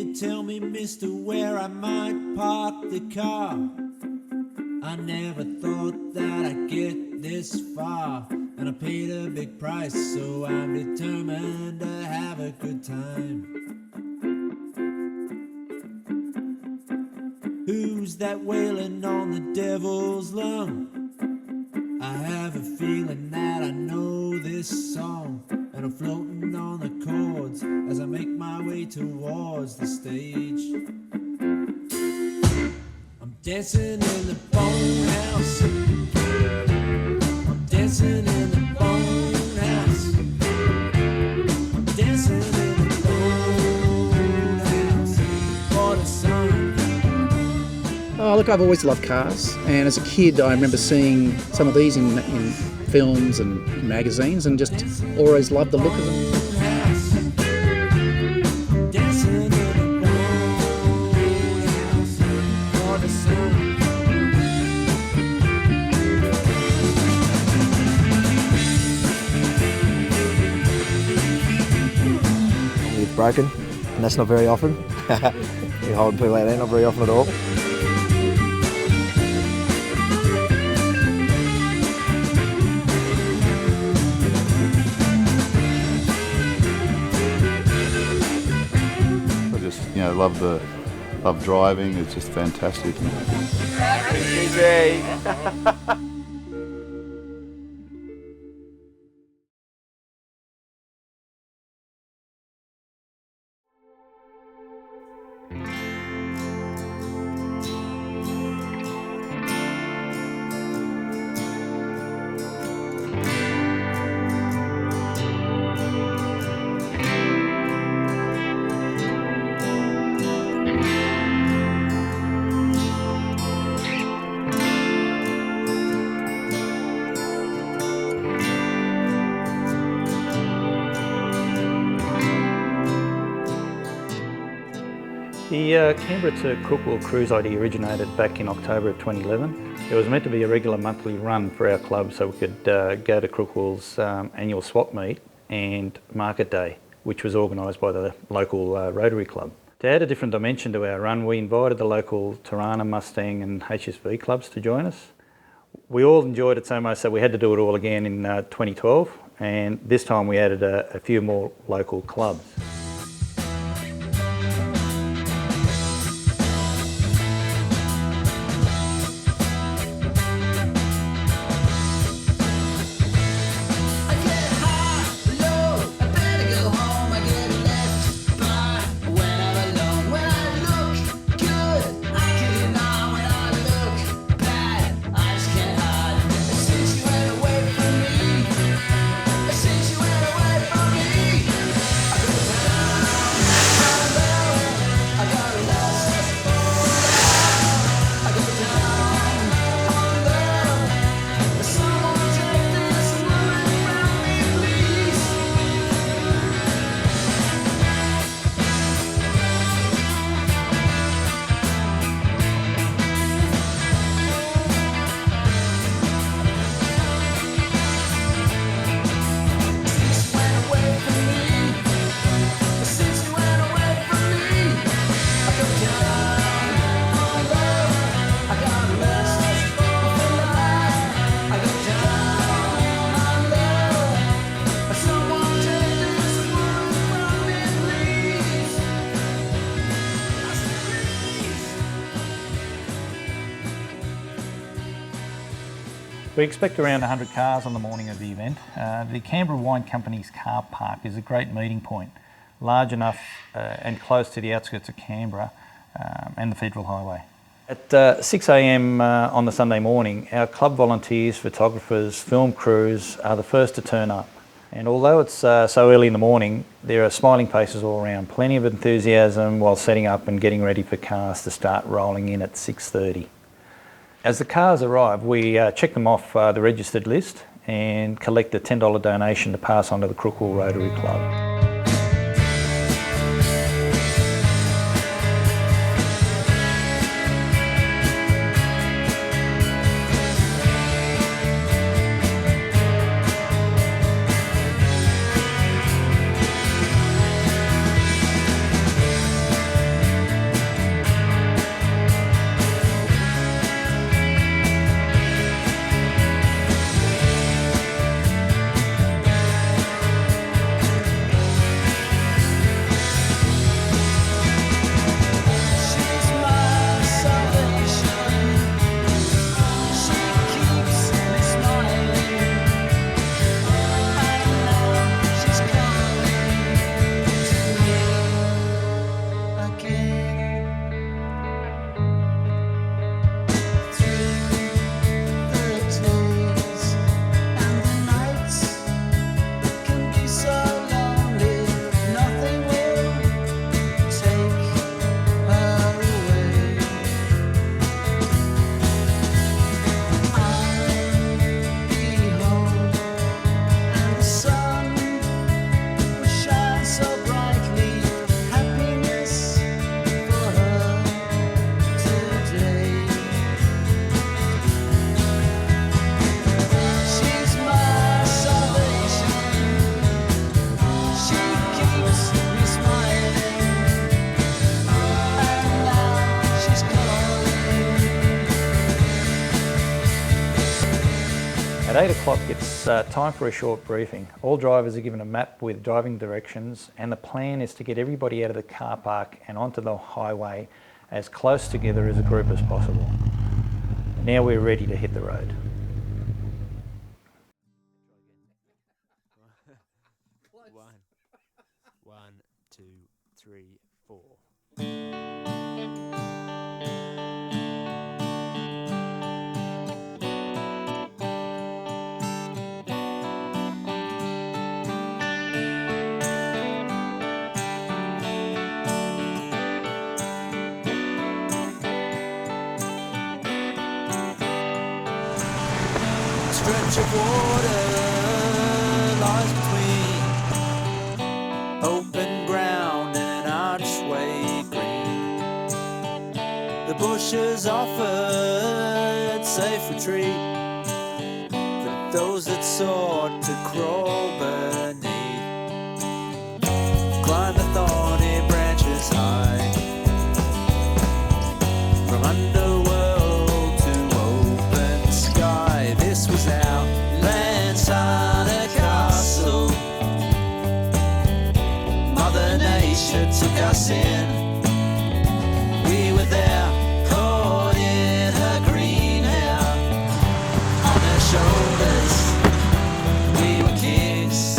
you tell me, mister, where I might park the car? I never thought that I'd get this far, and I paid a big price, so I'm determined to have a good time. Who's that wailing on the devil's lung? I have a feeling that I know this song, and I'm floating on the chords as I make my way towards the stage. I'm dancing in the bone house. I'm dancing in the bone house. I'm dancing in the bone house for the sun. Oh, look, I've always loved cars, and as a kid I remember seeing some of these in films and magazines and just always loved the look of them. It's broken, and that's not very often. You hold people like that, not very often at all. Love driving. It's just fantastic. The Canberra to Crookwell cruise idea originated back in October of 2011. It was meant to be a regular monthly run for our club so we could go to Crookwell's annual swap meet and market day, which was organised by the local Rotary Club. To add a different dimension to our run, we invited the local Tirana, Mustang and HSV clubs to join us. We all enjoyed it so much that we had to do it all again in 2012, and this time we added a few more local clubs. We expect around 100 cars on the morning of the event. The Canberra Wine Company's car park is a great meeting point, large enough and close to the outskirts of Canberra and the Federal Highway. At 6 a.m. On the Sunday morning, our club volunteers, photographers, film crews are the first to turn up. And although it's so early in the morning, there are smiling faces all around, plenty of enthusiasm while setting up and getting ready for cars to start rolling in at 6:30. As the cars arrive, we check them off the registered list and collect a $10 donation to pass on to the Crookwell Rotary Club. At 8 o'clock it's time for a short briefing. All drivers are given a map with driving directions, and the plan is to get everybody out of the car park and onto the highway as close together as a group as possible. Now we're ready to hit the road. One, two, three, four. Stretch of water lies between open ground and an archway green. The bushes offered safe retreat for those that sought to crawl beneath. Climb the thorny branches high from underworld to open sky. This was our land's on a castle. Mother Nature took us in. We were there, caught in her green hair. On her shoulders, we were kings.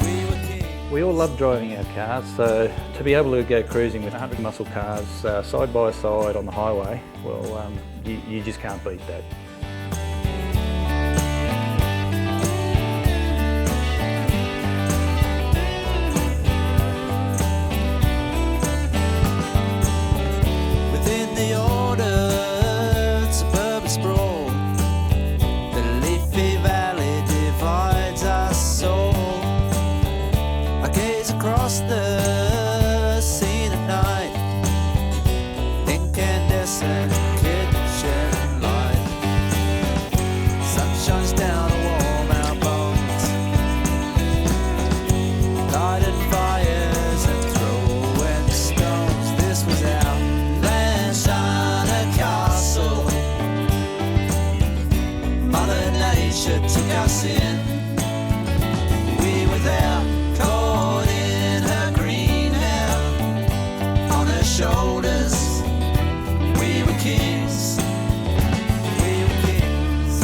We were kings. We all love driving our cars, so to be able to go cruising with 100 muscle cars side by side on the highway, well, you just can't beat that. Within the ordered suburban sprawl, the leafy valley divides our soul. I gaze across the scene at night, incandescent kitchen light. Sun shines down to warm our bones, lighted fires and throwing stones. This was our land's on a castle. Mother Nature took us in. We were there, caught in her green hair. On her shoulders, we were kings. We were kings.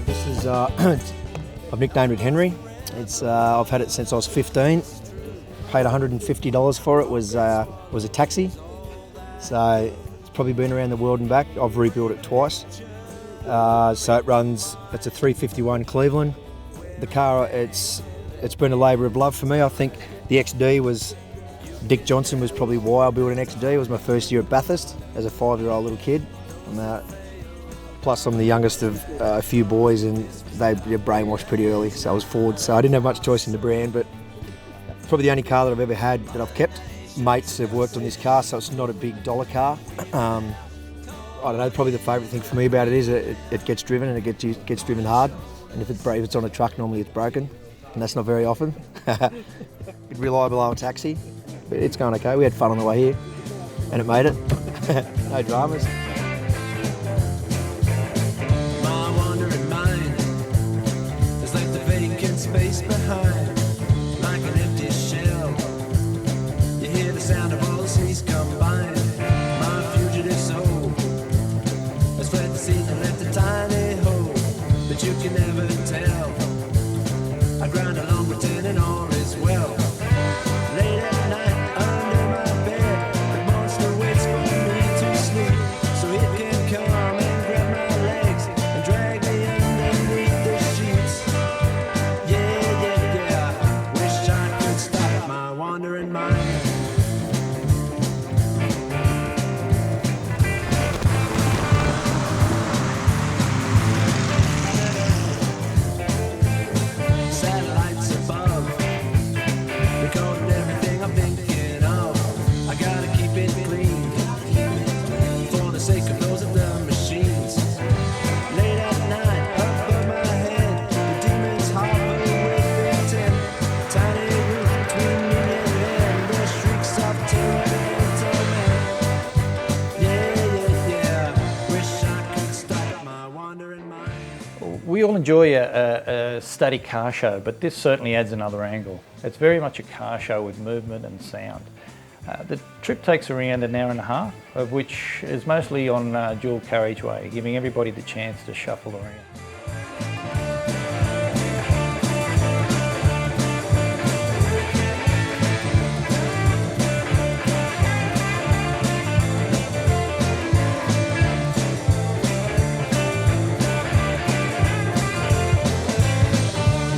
This is, I've nicknamed it Henry. It's, I've had it since I was 15. Paid $150 for it. Was a taxi. So it's probably been around the world and back. I've rebuilt it twice. So it runs. It's a 351 Cleveland. The car, it's been a labour of love for me. I think the XD was. Dick Johnson was probably why I built an XD. It was my first year at Bathurst as a 5-year-old little kid. Plus I'm the youngest of a few boys, and they were brainwashed pretty early, so I was Ford. So I didn't have much choice in the brand, but probably the only car that I've ever had that I've kept. Mates have worked on this car, so it's not a big dollar car. I don't know, probably the favourite thing for me about it is it gets driven, and it gets driven hard. And if it's on a truck, normally it's broken, and that's not very often. It's reliable on a taxi, but it's going okay. We had fun on the way here, and it made it. No dramas. My wandering mind is like the vacant space behind, like an empty shell. You hear the sound of all seas combined. My fugitive soul has fled the seas and left a tiny hole, but you can never tell. I grind along pretending all is well. Late at night under my bed, the monster waits for me to sleep. So We all enjoy a static car show, but this certainly adds another angle. It's very much a car show with movement and sound. The trip takes around an hour and a half, of which is mostly on dual carriageway, giving everybody the chance to shuffle around.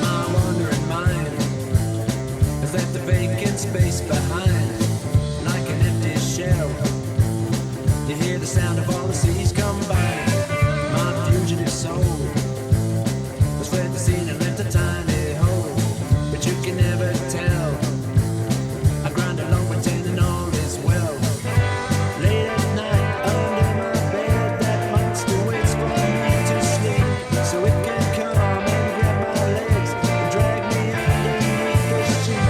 My wandering mind has left a vacant space behind, like an empty shell. You hear the sound of all the seas combined. My fugitive soul has fled the scene and left a tiny hole, but you can never tell. I grind along pretending all is well. Late at night under my bed, that monster waits for me to sleep, so it can come and grab my legs and drag me underneath the sheet.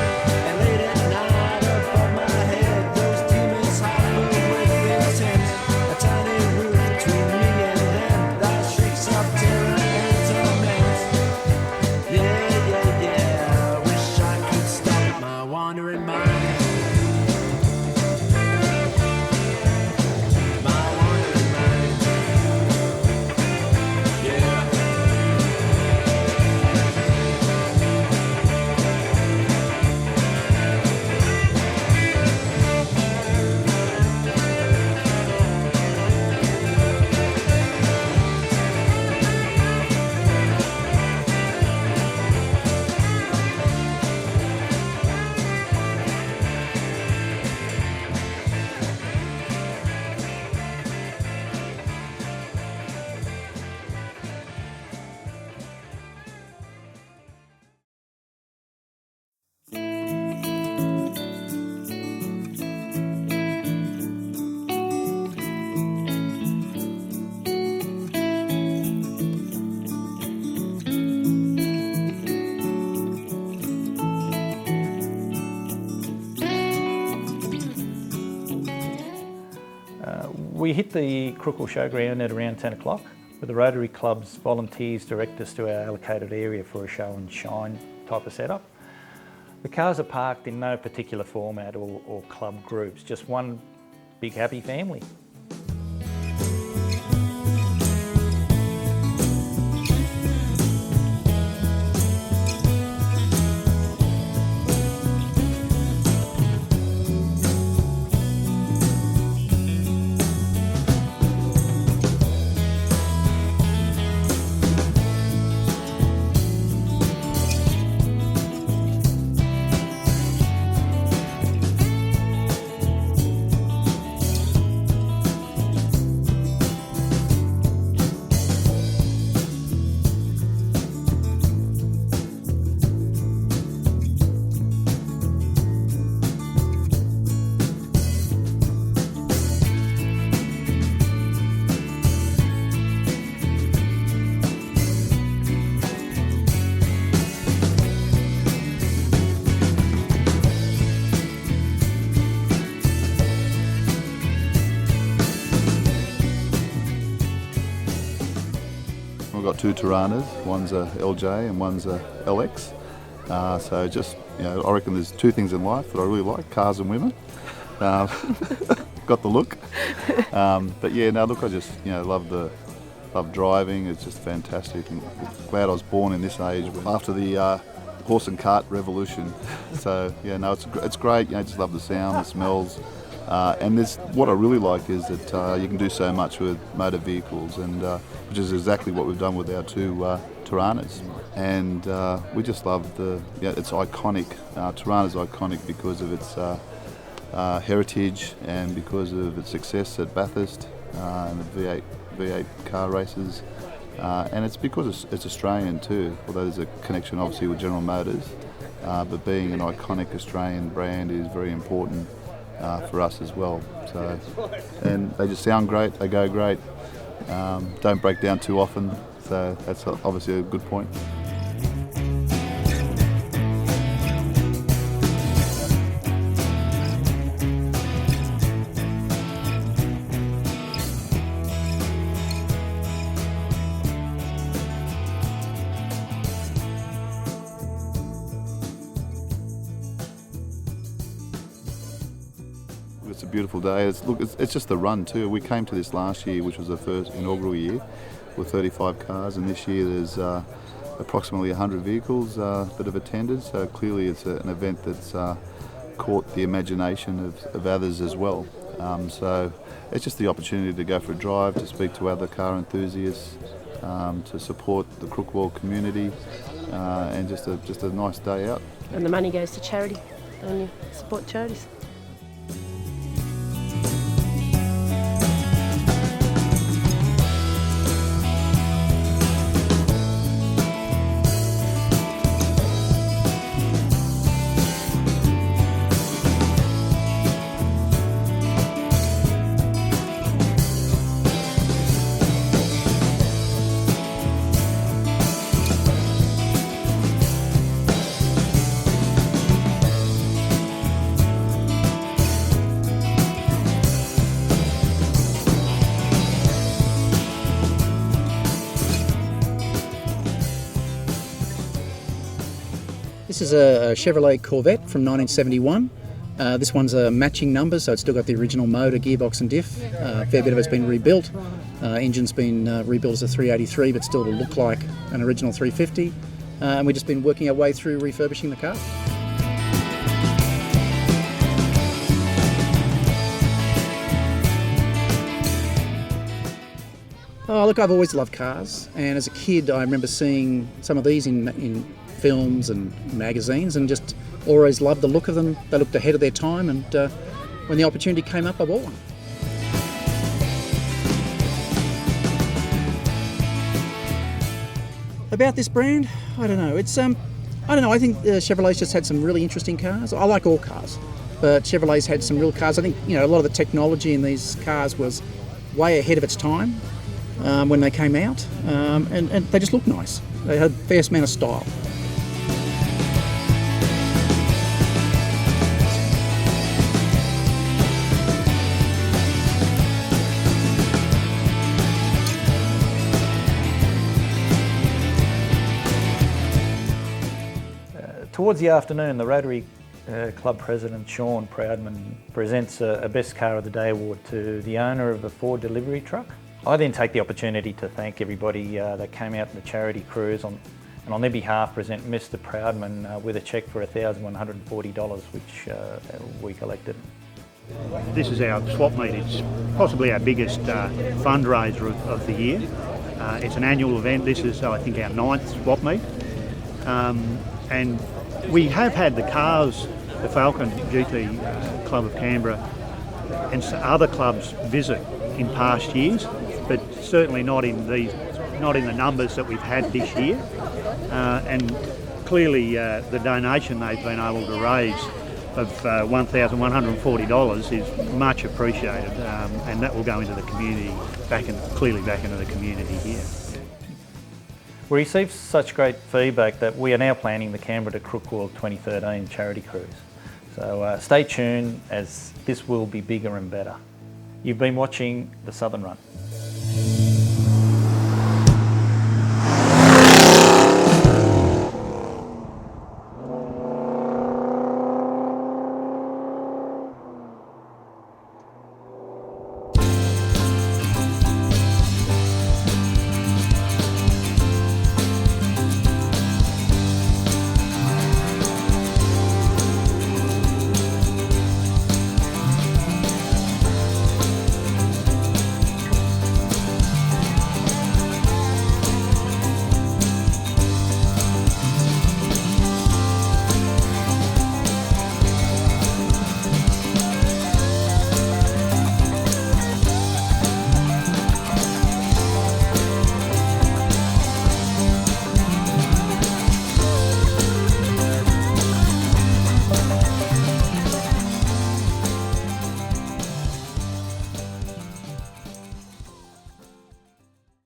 And late at night above my head, those demons hover with intent. A tiny roof between me and them, that shrieks of terror and torment. Yeah, yeah, yeah, I wish I could stop my wandering mind. My wandering mind. Yeah. We hit the Crookwell showground at around 10 o'clock, with the Rotary Club's volunteers direct us to our allocated area for a show and shine type of setup. The cars are parked in no particular format or club groups, just one big happy family. We've got two Tiranas, one's a LJ and one's a LX. So just, I reckon there's two things in life that I really like, cars and women. Got the look. But yeah, no, look, I just, love driving. It's just fantastic. And glad I was born in this age after the horse and cart revolution. So yeah, no, it's great. Just love the sound, the smells. And what I really like is that you can do so much with motor vehicles, and which is exactly what we've done with our two Tiranas. And we just love it's iconic. Tirana's iconic because of its heritage and because of its success at Bathurst and the V8 car races. And it's because it's Australian too, although there's a connection obviously with General Motors. But being an iconic Australian brand is very important for us as well. So, and they just sound great, they go great, don't break down too often, so that's obviously a good point. it's a beautiful day. It's just the run too. We came to this last year, which was the first inaugural year, with 35 cars, and this year there's approximately 100 vehicles that have attended. So clearly, it's an event that's caught the imagination of others as well. So it's just the opportunity to go for a drive, to speak to other car enthusiasts, to support the Crookwell community, and just a nice day out. And the money goes to charity, and you support charities. This is a Chevrolet Corvette from 1971. This one's a matching number, so it's still got the original motor, gearbox and diff. A fair bit of it's been rebuilt. Engine's been rebuilt as a 383, but still to look like an original 350. And we've just been working our way through refurbishing the car. Oh, look, I've always loved cars, and as a kid I remember seeing some of these in films and magazines, and just always loved the look of them. They looked ahead of their time, and when the opportunity came up, I bought one. About this brand, I don't know. It's I don't know. I think Chevrolet's just had some really interesting cars. I like all cars, but Chevrolet's had some real cars. I think a lot of the technology in these cars was way ahead of its time when they came out, and they just look nice. They had a fair amount of style. Towards the afternoon, the Rotary Club President, Sean Proudman, presents a Best Car of the Day award to the owner of a Ford delivery truck. I then take the opportunity to thank everybody that came out in the charity cruise and on their behalf present Mr Proudman with a cheque for $1,140, which we collected. This is our swap meet. It's possibly our biggest fundraiser of the year. It's an annual event. This is, I think, our 9th swap meet. And we have had the cars, the Falcon GT Club of Canberra and other clubs visit in past years, but certainly not in the numbers that we've had this year. And clearly the donation they've been able to raise of $1,140 is much appreciated, and that will go into the community, clearly back into the community here. We received such great feedback that we are now planning the Canberra to Crookwell 2013 charity cruise. So stay tuned, as this will be bigger and better. You've been watching The Southern Run.